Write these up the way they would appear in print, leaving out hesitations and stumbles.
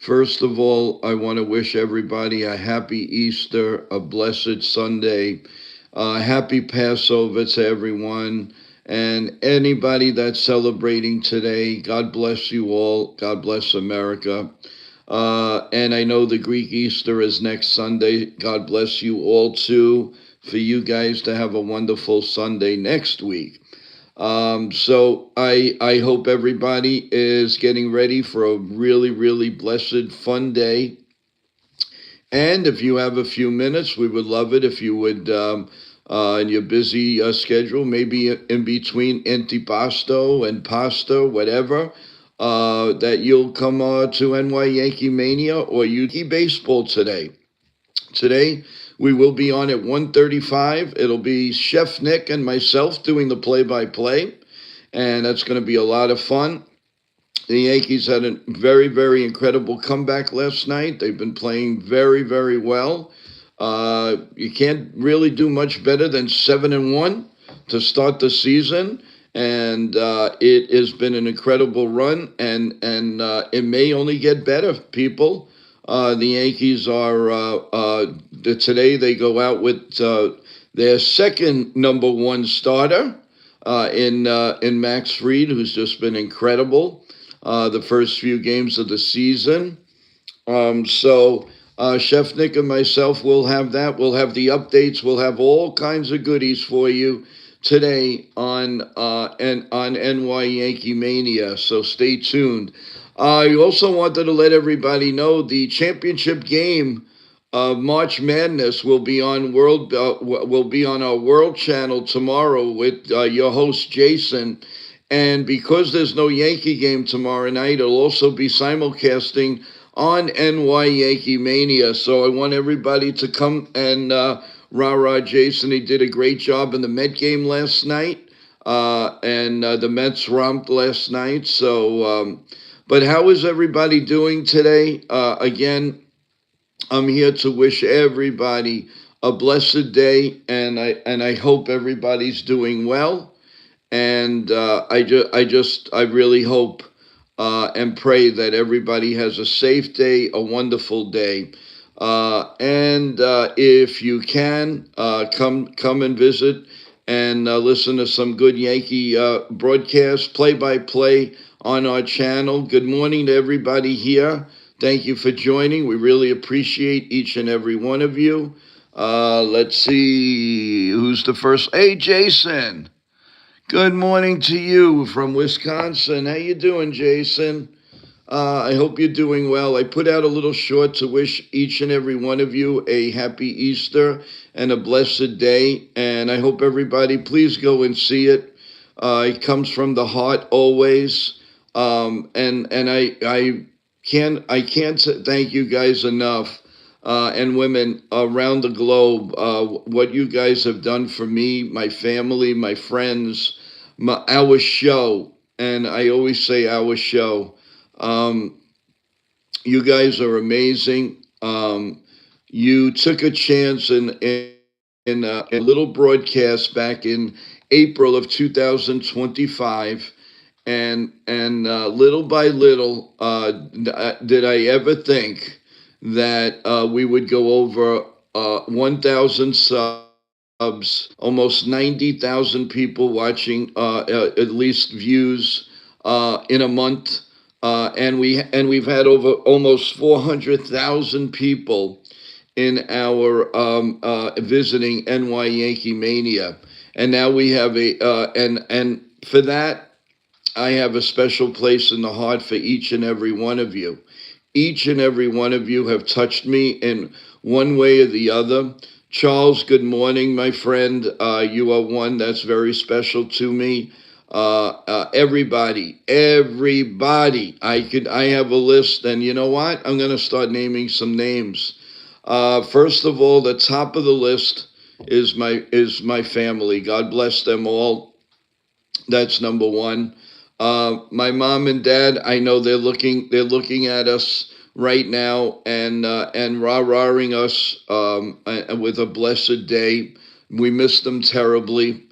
First of all, I want to wish everybody a happy Easter, a blessed Sunday, happy Passover to everyone, and anybody that's celebrating today. God bless you all. God bless America. And I know the Greek Easter is next Sunday. God bless you all too. For you guys to have a wonderful Sunday next week. So I hope everybody is getting ready for a really, really blessed, fun day. And if you have a few minutes, we would love it if you would, in your busy schedule, maybe in between antipasto and pasta, whatever, that you'll come to NY Yankee Mania or Yankee Baseball today. Today, we will be on at 1:35. It'll be Chef Nick and myself doing the play-by-play, and that's going to be a lot of fun. The Yankees had a very, very incredible comeback last night. They've been playing very, very well. You can't really do much better than 7-1 to start the season, and it has been an incredible run, and it may only get better, people. The Yankees are today they go out with their second number one starter in Max Fried, who's just been incredible the first few games of the season. So Chef Nick and myself will have that. We'll have the updates. We'll have all kinds of goodies for you today on NY Yankee Mania. So stay tuned. I also wanted to let everybody know the championship game of March Madness will be on our World Channel tomorrow with your host Jason. And because there's no Yankee game tomorrow night, it'll also be simulcasting on NY Yankee Mania. So I want everybody to come and rah Jason. He did a great job in the Met game last night, and the Mets romped last night. But how is everybody doing today? Again, I'm here to wish everybody a blessed day, and I hope everybody's doing well. And I really hope and pray that everybody has a safe day, a wonderful day. And if you can, come and visit and listen to some good Yankee broadcasts, play-by-play on our channel. Good morning to everybody here. Thank you for joining. We really appreciate each and every one of you. Let's see who's the first. Hey, Jason. Good morning to you from Wisconsin. How you doing, Jason? I hope you're doing well. I put out a little short to wish each and every one of you a happy Easter and a blessed day. And I hope everybody, please go and see it. It comes from the heart always. And I can't thank you guys enough. And women around the globe, what you guys have done for me, my family, my friends, our show, and I always say our show. Um, you guys are amazing. You took a chance in a little broadcast back in April of 2025, and little by little, did I ever think that we would go over 1,000 subs, almost 90,000 people watching, at least views in a month, and we've had over almost 400,000 people in our visiting NY Yankee Mania, and now we have and for that I have a special place in the heart for each and every one of you. Each and every one of you have touched me in one way or the other. Charles, good morning, my friend. You are one that's very special to me. Everybody. I have a list, and you know what? I'm going to start naming some names. First of all, the top of the list is my family. God bless them all. That's number one. My mom and dad, I know they're looking at us right now and rah-rahing us with a blessed day. We miss them terribly,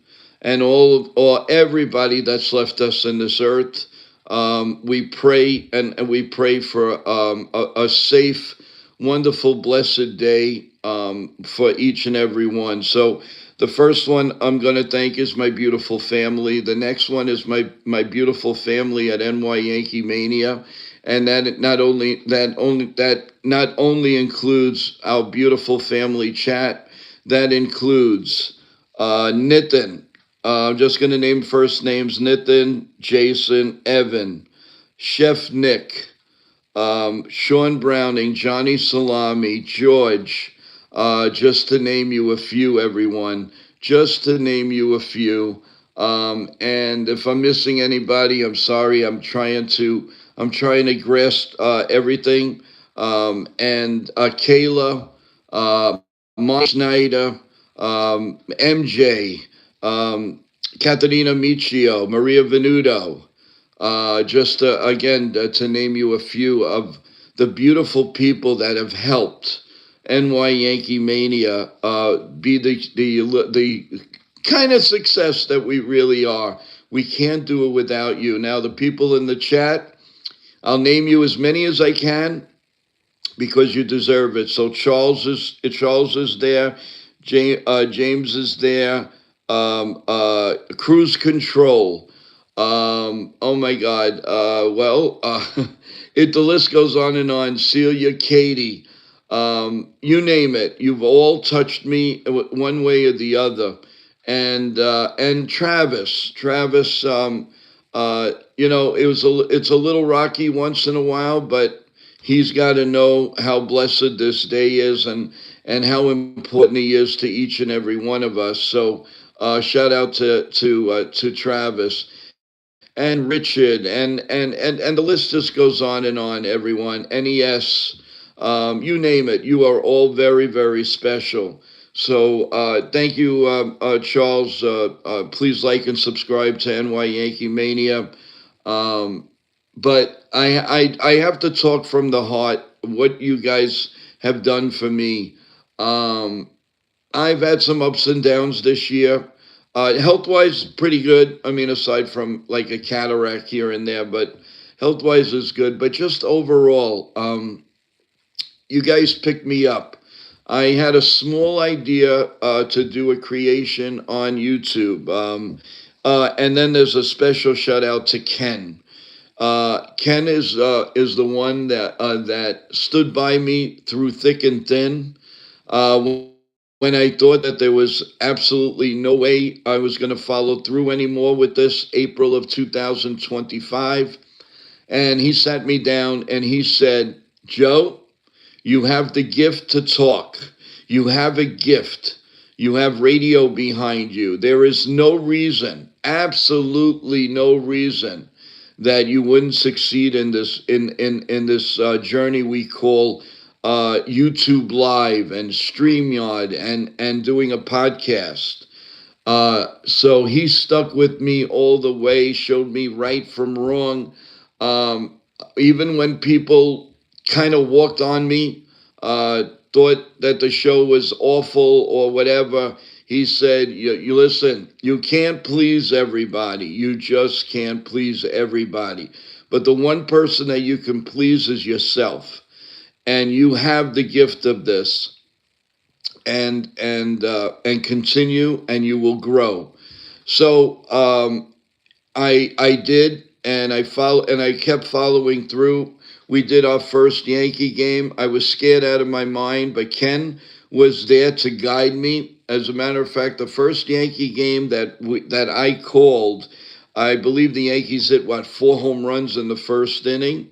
and all everybody that's left us in this earth. We pray and we pray for a safe, wonderful, blessed day for each and every one. So the first one I'm going to thank is my beautiful family. The next one is my beautiful family at NY Yankee Mania, and that not only includes our beautiful family chat, that includes Nitin. I'm just going to name first names: Nitin, Jason, Evan, Chef Nick, Sean Browning, Johnny Salami, George, just to name you a few, everyone. Just to name you a few. And if I'm missing anybody, I'm sorry. I'm trying to grasp everything. And Kayla, Mike Snyder, MJ, um, Caterina Michio, Maria Venuto, just again to name you a few of the beautiful people that have helped NY Yankee Mania be the kind of success that we really are. We can't do it without you. Now, the people in the chat, I'll name you as many as I can because you deserve it. So Charles is there, James is there, Cruise Control. Oh my God. The list goes on and on. Celia, Katie, you name it. You've all touched me one way or the other. And Travis. It's a little rocky once in a while, but he's got to know how blessed this day is and how important he is to each and every one of us. So shout out to Travis and Richard and the list just goes on and on. Everyone, NES, you name it. You are all very very special. So thank you, Charles. Please like and subscribe to NY Yankee Mania. Um, but I have to talk from the heart. What you guys have done for me. Um, I've had some ups and downs this year. Health wise, pretty good. I mean, aside from like a cataract here and there, but health wise is good. But just overall, you guys picked me up. I had a small idea to do a creation on YouTube. And then there's a special shout out to Ken. Ken is the one that stood by me through thick and thin. When I thought that there was absolutely no way I was going to follow through anymore with this, April of 2025, and he sat me down and he said, "Joe, you have the gift to talk. You have a gift. You have radio behind you. There is no reason, absolutely no reason, that you wouldn't succeed in this journey we call YouTube Live and StreamYard and doing a podcast." So he stuck with me all the way, showed me right from wrong. Um, Even when people kind of walked on me, thought that the show was awful or whatever, he said, you listen, you can't please everybody. You just can't please everybody. But the one person that you can please is yourself. And you have the gift of this and continue and you will grow. So I did, and I kept following through. We did our first Yankee game. I was scared out of my mind, but Ken was there to guide me. As a matter of fact, the first Yankee game that I called, I believe the Yankees hit 4 home runs in the first inning.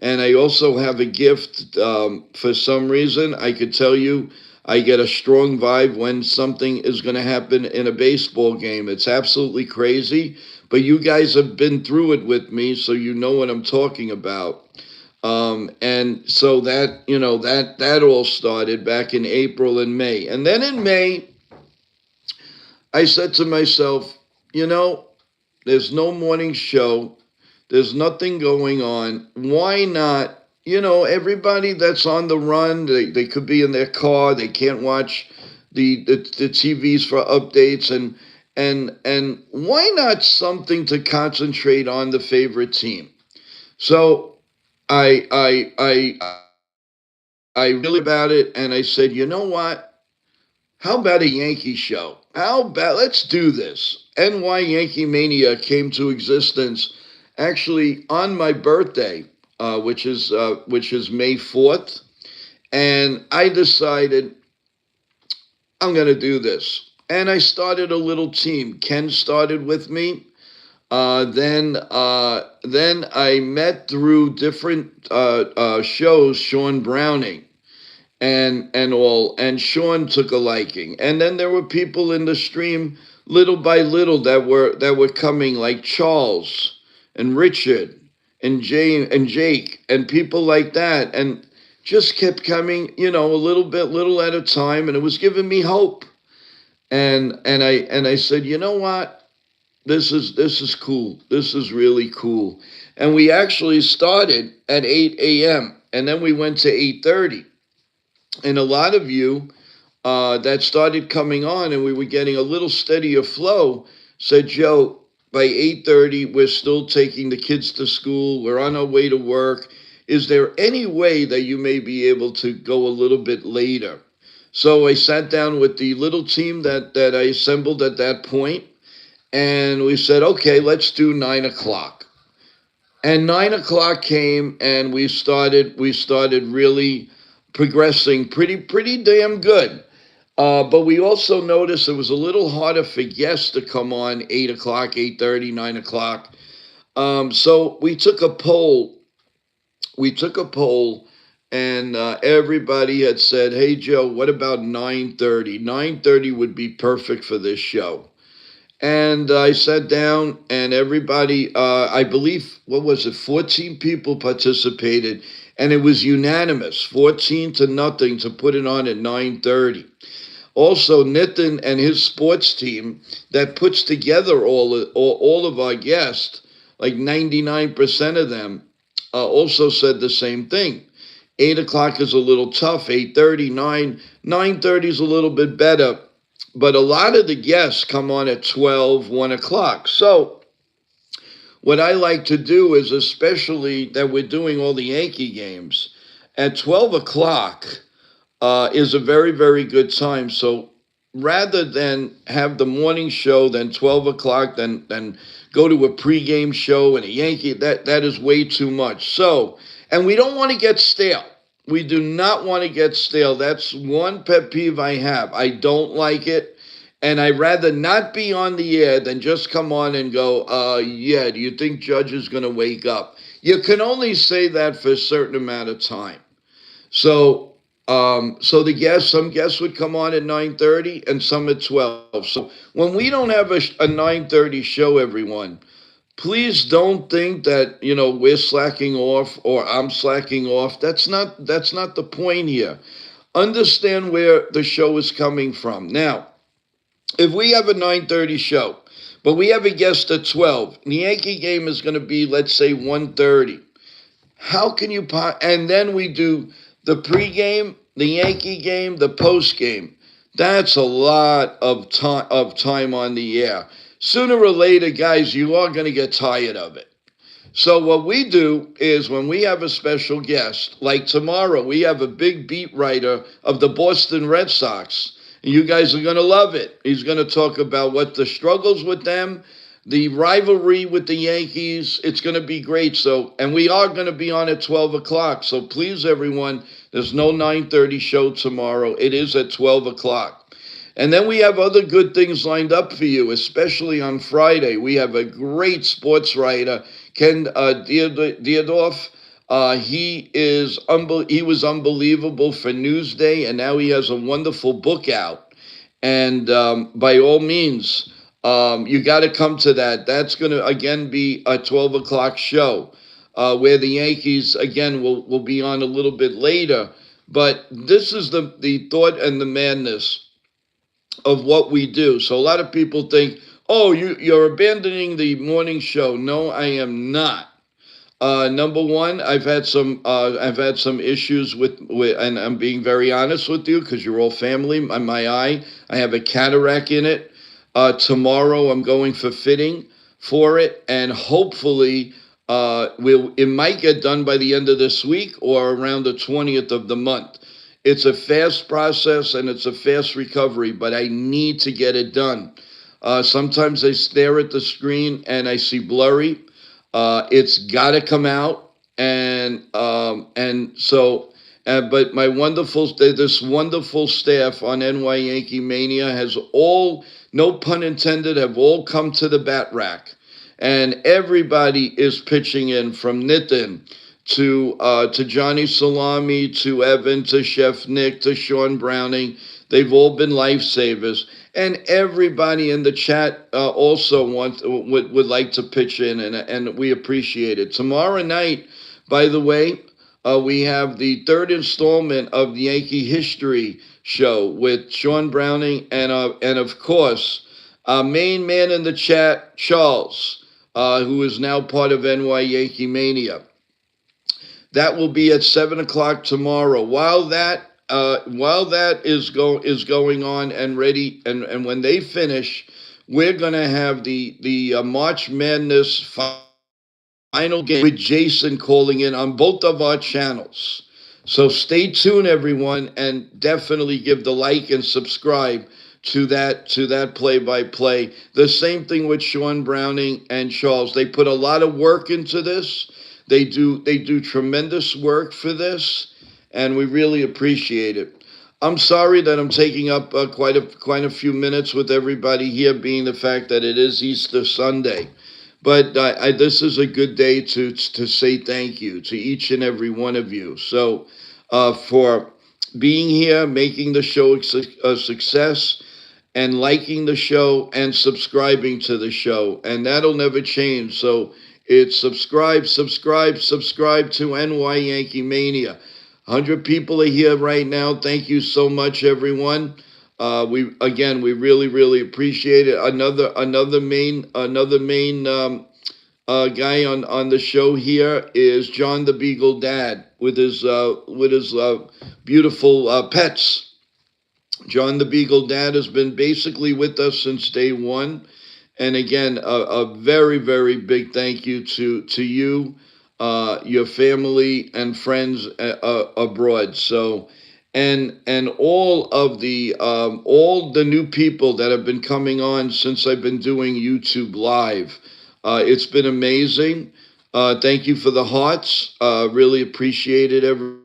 And I also have a gift. For some reason, I could tell you, I get a strong vibe when something is going to happen in a baseball game. It's absolutely crazy, but you guys have been through it with me, so you know what I'm talking about. And so that all started back in April and May. And then in May, I said to myself, there's no morning show. There's nothing going on. Why not? Everybody that's on the run, they could be in their car. They can't watch the TVs for updates. And why not something to concentrate on the favorite team? So I really about it, and I said, you know what? How about a Yankee show? How about let's do this? NY Yankee Mania came to existence actually on my birthday, which is May 4th, and I decided I'm going to do this. And I started a little team. Ken started with me. Then I met through different shows Sean Browning and all, and Sean took a liking. And then there were people in the stream little by little that were coming, like Charles and Richard and Jane and Jake and people like that, and just kept coming, a little bit, little at a time, and it was giving me hope. And I said, you know what? This is cool. This is really cool. And we actually started at 8 a.m. and then we went to 8:30. And a lot of you that started coming on, and we were getting a little steadier flow, said, Joe, by 8:30, we're still taking the kids to school. We're on our way to work. Is there any way that you may be able to go a little bit later? So I sat down with the little team that I assembled at that point, and we said, okay, let's do 9 o'clock. And 9 o'clock came, and we started really progressing pretty damn good. But we also noticed it was a little harder for guests to come on 8 o'clock, 8:30, 9 o'clock. So we took a poll. We took a poll, and everybody had said, "Hey Joe, what about 9:30? 9:30 would be perfect for this show." And I sat down, and everybody, I believe, what was it, 14 people participated, and it was unanimous, 14 to nothing, to put it on at 9:30. Also, Nitin and his sports team that puts together all of our guests, like 99% of them, also said the same thing. 8 o'clock is a little tough. 8:30, 9:30 is a little bit better, but a lot of the guests come on at 12, 1 o'clock. So what I like to do is, especially that we're doing all the Yankee games at 12 o'clock, is a very, very good time. So rather than have the morning show, then 12 o'clock, then go to a pregame show and a Yankee, that is way too much. So, and we don't want to get stale. We do not want to get stale. That's one pet peeve I have. I don't like it. And I'd rather not be on the air than just come on and go, yeah, do you think Judge is going to wake up? You can only say that for a certain amount of time. So, so some guests would come on at 9:30 and some at 12. So when we don't have a 9:30 show, everyone, please don't think that we're slacking off or I'm slacking off. That's not the point here. Understand where the show is coming from. Now, if we have a 9:30 show, but we have a guest at 12, and the Yankee game is going to be, let's say, 1:30. How can you and then we do the pregame, the Yankee game, the postgame. That's a lot of time on the air. Sooner or later, guys, you are going to get tired of it. So what we do is when we have a special guest, like tomorrow, we have a big beat writer of the Boston Red Sox. And you guys are going to love it. He's going to talk about what the struggles with them, the rivalry with the Yankees. It's going to be great. So, and we are going to be on at 12 o'clock. So please, everyone, there's no 9:30 show tomorrow. It is at 12 o'clock. And then we have other good things lined up for you, especially on Friday. We have a great sports writer, Ken Dierdorf. He was unbelievable for Newsday, and now he has a wonderful book out. And by all means, you got to come to that. That's going to again be a 12 o'clock show, where the Yankees again will be on a little bit later. But this is the thought and the madness of what we do. So a lot of people think, oh, you're abandoning the morning show. No, I am not. Number one, I've had some issues with, and I'm being very honest with you because you're all family. My eye, I have a cataract in it. Tomorrow, I'm going for fitting for it, and hopefully, it might get done by the end of this week or around the 20th of the month. It's a fast process and it's a fast recovery, but I need to get it done. Sometimes I stare at the screen and I see blurry. It's got to come out, and so. But my wonderful, this wonderful staff on NY Yankee Mania has all, no pun intended, have all come to the bat rack, and everybody is pitching in, from Nitin to Johnny Salami to Evan to Chef Nick to Sean Browning. They've all been lifesavers, and everybody in the chat also would like to pitch in, and we appreciate it. Tomorrow night, by the way, we have the third installment of the Yankee History Show with Sean Browning and of course our main man in the chat, Charles, who is now part of NY Yankee Mania. That will be at 7 o'clock tomorrow. While that is going on and ready, and when they finish, we're gonna have the March Madness final game with Jason calling in on both of our channels. So stay tuned, everyone, and definitely give the like and subscribe to that play-by-play. The same thing with Sean Browning and Charles. They put a lot of work into this. They do tremendous work for this, and we really appreciate it. I'm sorry that I'm taking up quite a few minutes with everybody here, being the fact that it is Easter Sunday. But this is a good day to say thank you to each and every one of you. So for being here, making the show a success, and liking the show and subscribing to the show, and that'll never change. So it's subscribe to NY Yankee Mania. 100 people are here right now. Thank you so much, everyone. We really appreciate it. Another main guy on the show here is John the Beagle Dad with his beautiful pets. John the Beagle Dad has been basically with us since day one. And again, a very big thank you to you, your family and friends abroad. So, and all the new people that have been coming on since I've been doing YouTube Live. It's been amazing. Thank you for the hearts. Really appreciate it, everyone.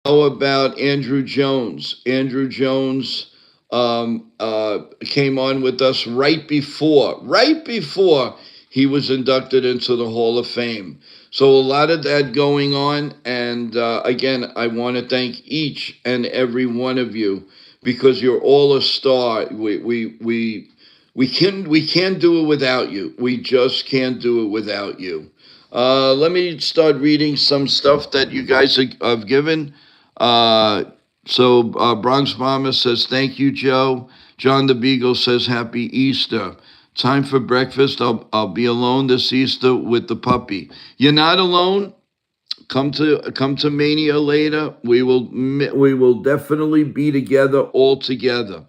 How about Andrew Jones? Andrew Jones came on with us right before he was inducted into the Hall of Fame. So a lot of that going on, and again, I want to thank each and every one of you because you're all a star. We can't do it without you. We just can't do it without you. Let me start reading some stuff that you guys have given. Bronx Bomber says, thank you, Joe. John the Beagle says, happy Easter. Time for breakfast. I'll be alone this Easter with the puppy. You're not alone. Come to Mania later. We will definitely be together, all together.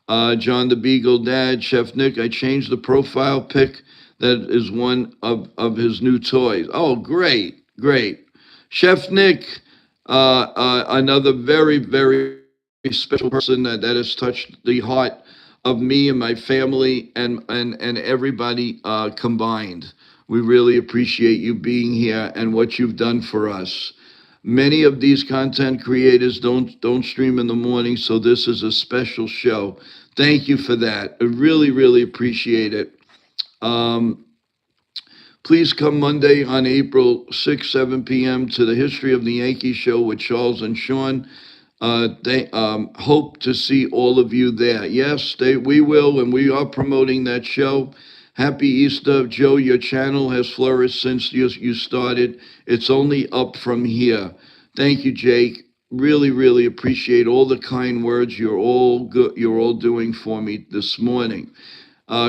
John the Beagle Dad, Chef Nick, I changed the profile pic. That is one of his new toys. Oh, great. Chef Nick, another very special person that has touched the heart of me and my family and everybody combined. We really appreciate you being here and what you've done for us. Many of these content creators don't stream in the morning, so this is a special show. Thank you for that. I really appreciate it. Please come Monday on April 6, 7 p.m. to the History of the Yankees show with Charles and Sean. They hope to see all of you there. Yes, we will, and we are promoting that show. Happy Easter, Joe. Your channel has flourished since you started. It's only up from here. Thank you, Jake. really, really appreciate all the kind words you're all good. You're all doing for me this morning.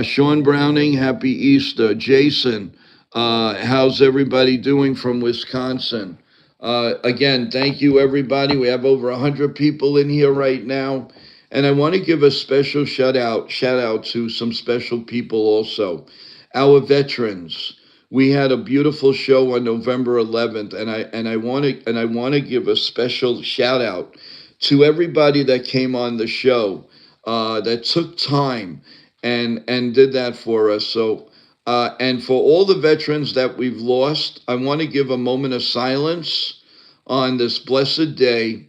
Sean Browning, happy Easter. Jason, how's everybody doing from Wisconsin? Again, thank you, everybody. We have over 100 people in here right now. And I want to give a special shout out to some special people also. Our veterans. We had a beautiful show on November 11th, and I want to give a special shout out to everybody that came on the show, that took time and did that for us. So, and for all the veterans that we've lost, I want to give a moment of silence on this blessed day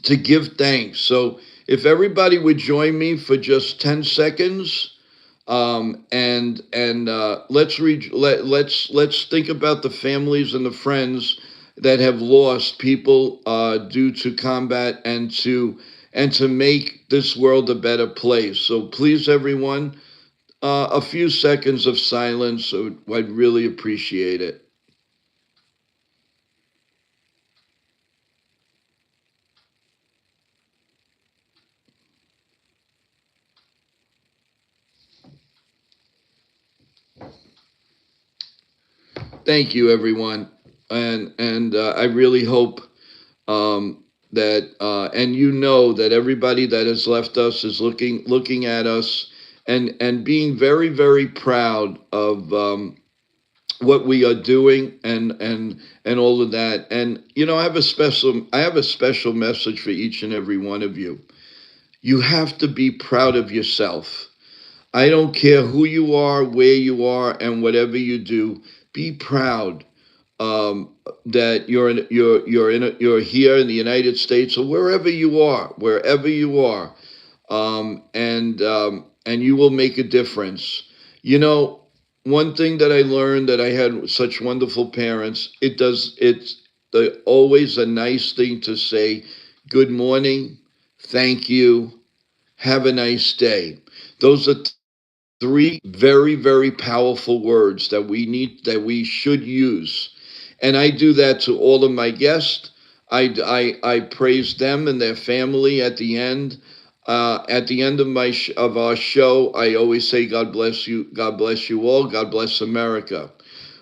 to give thanks. So, if everybody would join me for just 10 seconds, and let's think about the families and the friends that have lost people due to combat, and to make this world a better place. So please, everyone, a few seconds of silence. I'd really appreciate it. Thank you, everyone, and I really hope that and that everybody that has left us is looking at us and being very, very proud of what we are doing, and all of that. And I have a special message for each and every one of you. You have to be proud of yourself. I don't care who you are, where you are, and whatever you do. Be proud that you're here in the United States, or wherever you are, and you will make a difference. You know, one thing that I learned, that I had such wonderful parents. It's always a nice thing to say, "Good morning, thank you, have a nice day." Those are three very, very powerful words that we should use. And I do that to all of my guests. I praise them and their family at the end. At the end of of our show, I always say, God bless you, God bless you all, God bless America.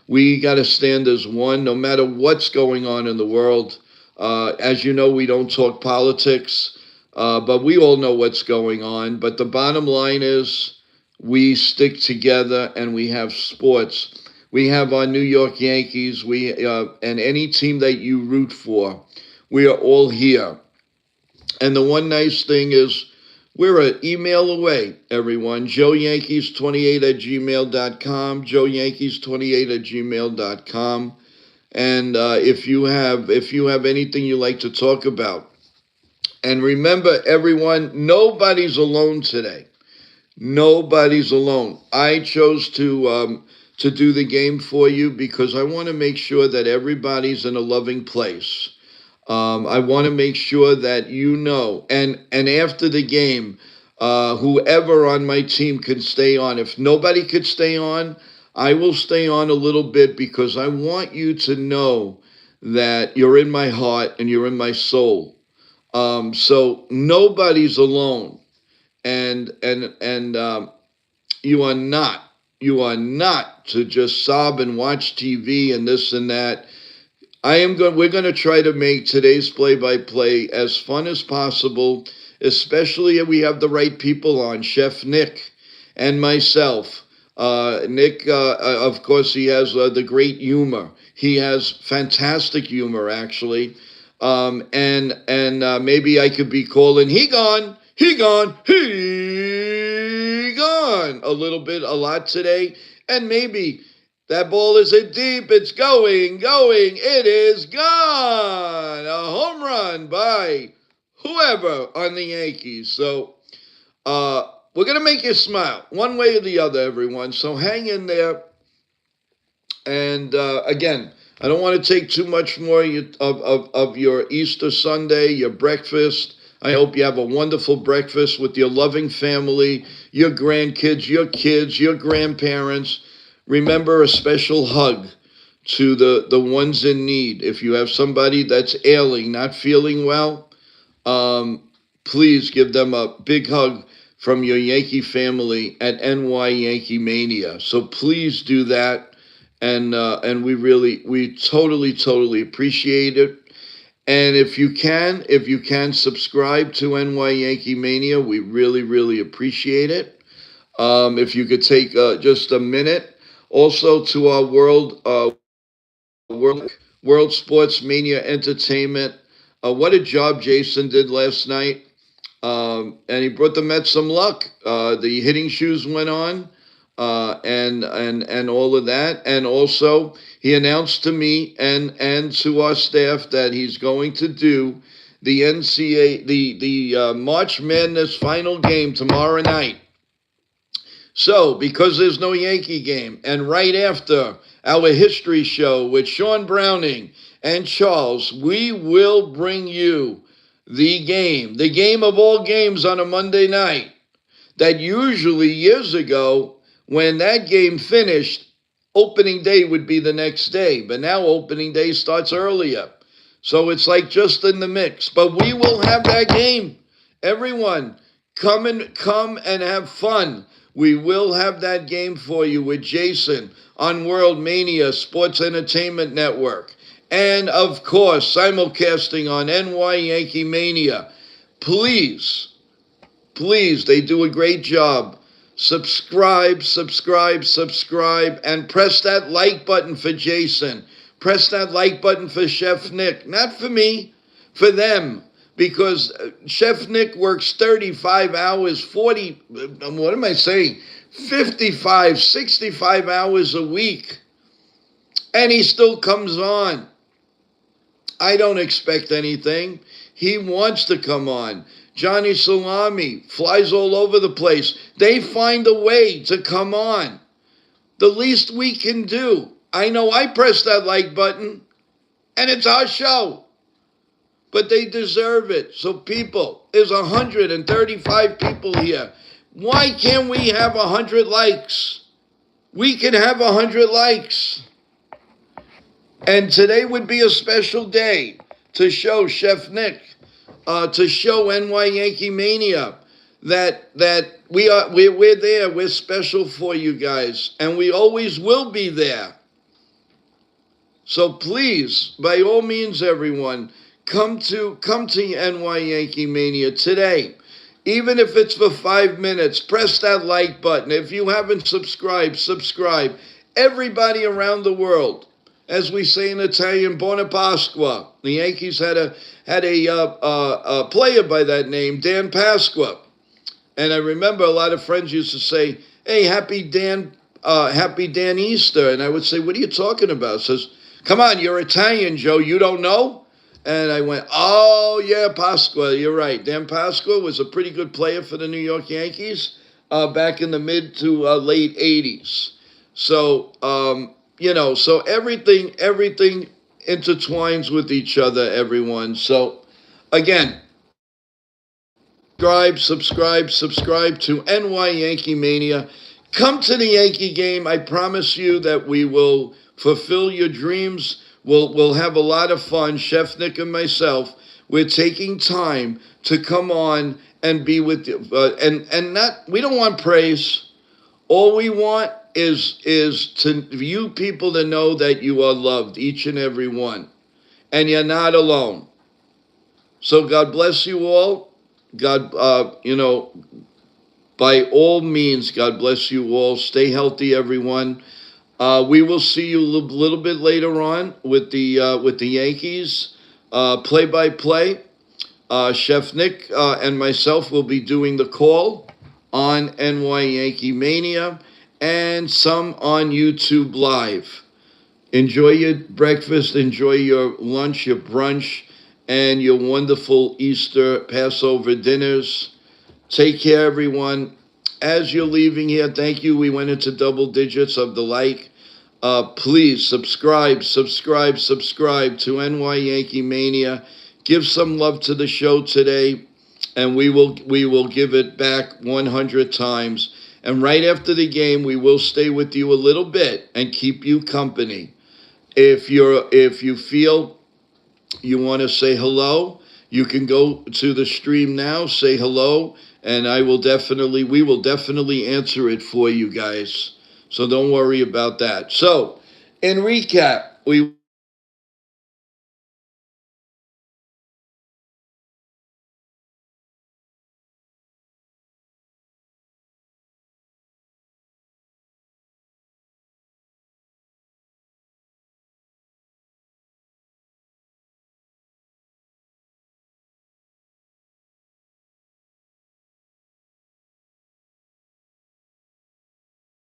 We got to stand as one, no matter what's going on in the world. As you know, we don't talk politics, but we all know what's going on. But the bottom line is, we stick together, and we have sports. We have our New York Yankees. And any team that you root for, we are all here. And the one nice thing is, we're an email away, everyone. JoeYankees28 at gmail.com. JoeYankees28 at gmail.com. And if you have anything you like to talk about, and remember, everyone, nobody's alone today. Nobody's alone. I chose to do the game for you because I want to make sure that everybody's in a loving place. I want to make sure that and after the game, whoever on my team can stay on. If nobody could stay on, I will stay on a little bit, because I want you to know that you're in my heart and you're in my soul. So nobody's alone, and you are not. You are not to just sob and watch TV and this and that. We're going to try to make today's play-by-play as fun as possible, especially if we have the right people on, Chef Nick and myself. Nick, of course, he has the great humor. He has fantastic humor, actually. And maybe I could be calling, he gone, he gone, a lot today. And maybe that ball isn't deep. It's going. It is gone. A home run by whoever on the Yankees. So we're going to make you smile one way or the other, everyone. So hang in there. And again, I don't want to take too much more of your Easter Sunday, your breakfast. I hope you have a wonderful breakfast with your loving family, your grandkids, your kids, your grandparents. Remember, a special hug to the ones in need. If you have somebody that's ailing, not feeling well, um, please give them a big hug from your Yankee family at NY Yankee Mania. So please do that, and we totally appreciate it. And if you can subscribe to NY Yankee Mania, we really appreciate it. If you could take just a minute, also to our World Sports Mania Entertainment. What a job Jason did last night. And he brought the Mets some luck. The hitting shoes went on, and all of that. And also, he announced to me and to our staff that he's going to do the NCAA the March Madness final game tomorrow night. So, because there's no Yankee game, and right after our history show with Sean Browning and Charles, we will bring you the game of all games on a Monday night. That usually years ago, when that game finished, opening day would be the next day. But now opening day starts earlier. So it's like just in the mix. But we will have that game. Everyone, come and have fun. We will have that game for you with Jason on World Mania Sports Entertainment Network. And of course, simulcasting on NY Yankee Mania. Please, they do a great job. Subscribe, and press that like button for Jason. Press that like button for Chef Nick. Not for me, for them. Because Chef Nick works 35 hours, 40, what am I saying? 55, 65 hours a week. And he still comes on. I don't expect anything. He wants to come on. Johnny Salami flies all over the place. They find a way to come on. The least we can do. I know I pressed that like button, and it's our show. But they deserve it. So people, there's 135 people here. Why can't we have 100 likes? We can have 100 likes. And today would be a special day to show Chef Nick, to show NY Yankee Mania that we're there. We're special for you guys, and we always will be there. So please, by all means, everyone, come to NY Yankee Mania today. Even if it's for 5 minutes, press that like button. If you haven't subscribed, subscribe. Everybody around the world, as we say in Italian, Buona Pasqua. The Yankees had a player by that name, Dan Pasqua, and I remember a lot of friends used to say, "Hey, happy Dan Easter," and I would say, "What are you talking about?" Says, "Come on, you're Italian, Joe. You don't know?" And I went, "Oh yeah, Pasqua. You're right. Dan Pasqua was a pretty good player for the New York Yankees back in the mid to late '80s." So. So everything intertwines with each other, everyone. So again, subscribe to NY Yankee Mania. Come to the Yankee game. I promise you that we will fulfill your dreams. We'll have a lot of fun. Chef Nick and myself, we're taking time to come on and be with you. We don't want praise. All we want is to you people to know that you are loved, each and every one, and you're not alone. So God bless you all. God, by all means, God bless you all. Stay healthy, everyone. We will see you a little bit later on with the Yankees play-by-play. Chef Nick and myself will be doing the call on NY Yankee Mania, and some on YouTube Live. Enjoy your breakfast, enjoy your lunch, your brunch, and your wonderful Easter Passover dinners. Take care, everyone. As you're leaving here, thank you. We went into double digits of the like. Please subscribe to NY Yankee Mania. Give some love to the show today, and we will give it back 100 times. And right after the game, we will stay with you a little bit and keep you company. If you feel you want to say hello, you can go to the stream now, say hello, and we will definitely answer it for you guys. So don't worry about that. So, in recap, we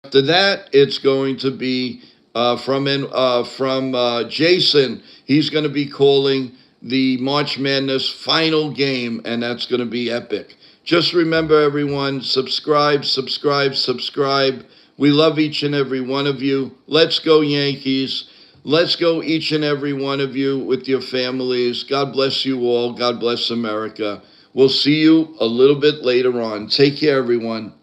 after that, it's going to be from Jason. He's going to be calling the March Madness final game, and that's going to be epic. Just remember, everyone, subscribe, subscribe, subscribe. We love each and every one of you. Let's go, Yankees. Let's go, each and every one of you, with your families. God bless you all. God bless America. We'll see you a little bit later on. Take care, everyone.